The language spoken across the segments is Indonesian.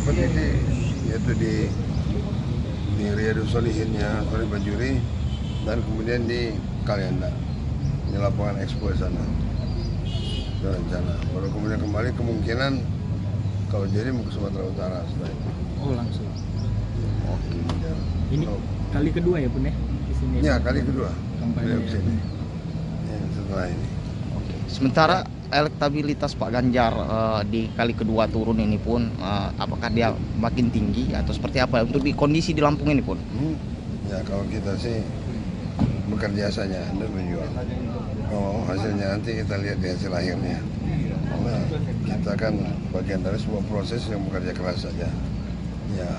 beberapa titik, yaitu di Riyadus Shalihinnya Sorry Bajuri, dan kemudian di Kalianda, di lapangan Expo sana. Itu rencana. Baru kemudian kembali kemungkinan kalau jadi mau ke Sumatera Utara setelah itu. Oh langsung. Oke. Ini kali kedua ya Bun ya di sini? Ya, kali kedua. Kampanye. Beliau kesini. Ya, setelah ini. Oke. Sementara elektabilitas Pak Ganjar di kali kedua turun ini pun, apakah dia makin tinggi atau seperti apa untuk di kondisi di Lampung ini pun? Ya kalau kita sih bekerja saja dan menjual. Oh hasilnya nanti kita lihat di hasil akhirnya. Karena kita kan bagian dari sebuah proses yang bekerja keras saja. Ya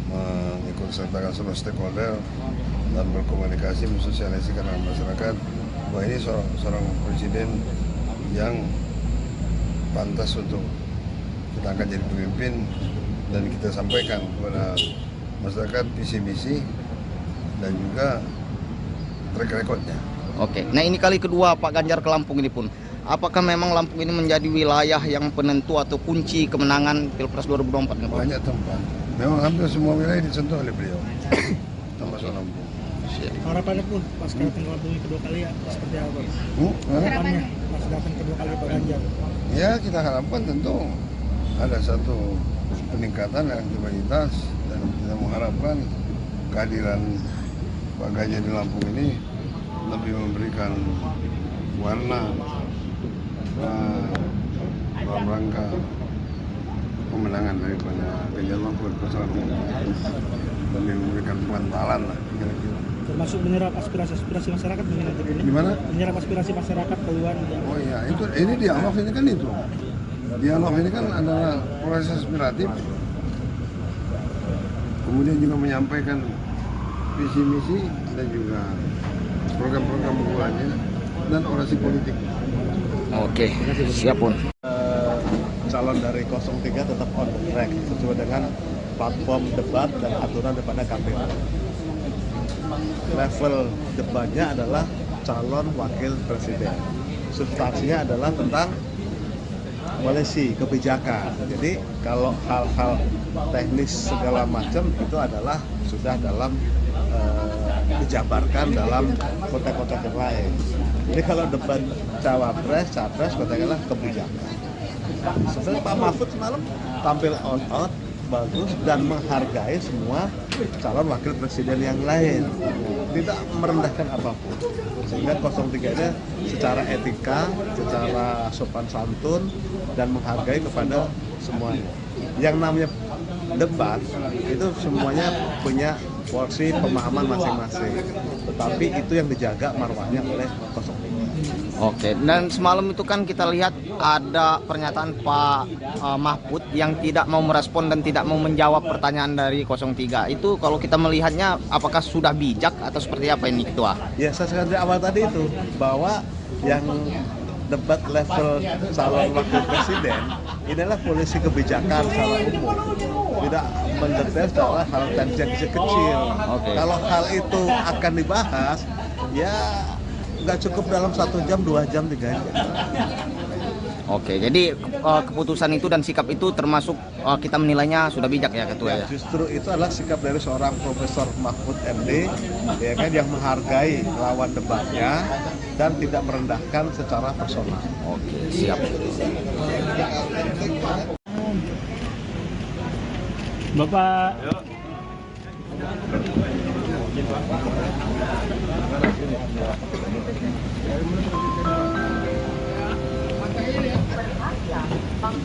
mengikut sertakan seluruh stakeholder dan berkomunikasi mensosialisasikan dengan masyarakat bahwa ini seorang presiden yang pantas untuk kita akan jadi pemimpin, dan kita sampaikan kepada masyarakat visi misi dan juga track recordnya. Oke, nah ini kali kedua Pak Ganjar ke Lampung ini pun, apakah memang Lampung ini menjadi wilayah yang penentu atau kunci kemenangan Pilpres 2024? Banyak tempat, memang hampir semua wilayah disentuh oleh beliau, termasuk Lampung. Harapannya pun pas datang ke Lampung kedua kali ya seperti apa? Harapannya Pas datang kedua kali Pak Ganjar. Ya kita harapkan tentu ada satu peningkatan elektabilitas, dan kita mengharapkan kehadiran Pak Ganjar di Lampung ini lebih memberikan warna dalam rangka pemenangan daripada Ganjar Mahfud bersama lebih memberikan pengentalan lah kira-kira. Termasuk menyerap aspirasi masyarakat dengan itu. Gimana? Menyerap aspirasi masyarakat keluhan. Oh iya, ini dialog ini kan itu. Dialog ini kan adalah proses aspiratif. Kemudian juga menyampaikan visi misi dan juga program-program unggulannya dan orasi politik. Oke, siap Pun. Calon dari 03 tetap on track sesuai dengan platform debat dan aturan daripada KPU. Level debatnya adalah calon wakil presiden. Substansinya adalah tentang koalisi kebijakan. Jadi kalau hal-hal teknis segala macam itu adalah sudah dalam dijabarkan dalam konteks-konteks yang lain. Jadi kalau debat cawapres, capres katakanlah kebijakan. Sebenarnya Pak Mahfud semalam tampil on out, bagus dan menghargai semua calon wakil presiden yang lain, tidak merendahkan apapun, sehingga 03 nya secara etika, secara sopan santun dan menghargai kepada semuanya. Yang namanya debat itu semuanya punya porsi pemahaman masing-masing, tetapi itu yang dijaga marwahnya oleh 03. Oke, dan semalam itu kan kita lihat ada pernyataan Pak Mahfud yang tidak mau merespon dan tidak mau menjawab pertanyaan dari 03. Itu kalau kita melihatnya apakah sudah bijak atau seperti apa ini Ketua? Ya, saya dari awal tadi itu bahwa yang debat level calon wakil presiden inilah polisi kebijakan secara umum, tidak mendetail secara hal yang kecil. Oke. Kalau hal itu akan dibahas, ya nggak cukup dalam 1 jam, 2 jam, 3 jam. Oke, jadi keputusan itu dan sikap itu termasuk kita menilainya sudah bijak ya Ketua ya? Justru itu adalah sikap dari seorang Profesor Mahfud MD, ya kan, yang menghargai lawan debatnya dan tidak merendahkan secara personal. Oke, siap. Bapak. Bang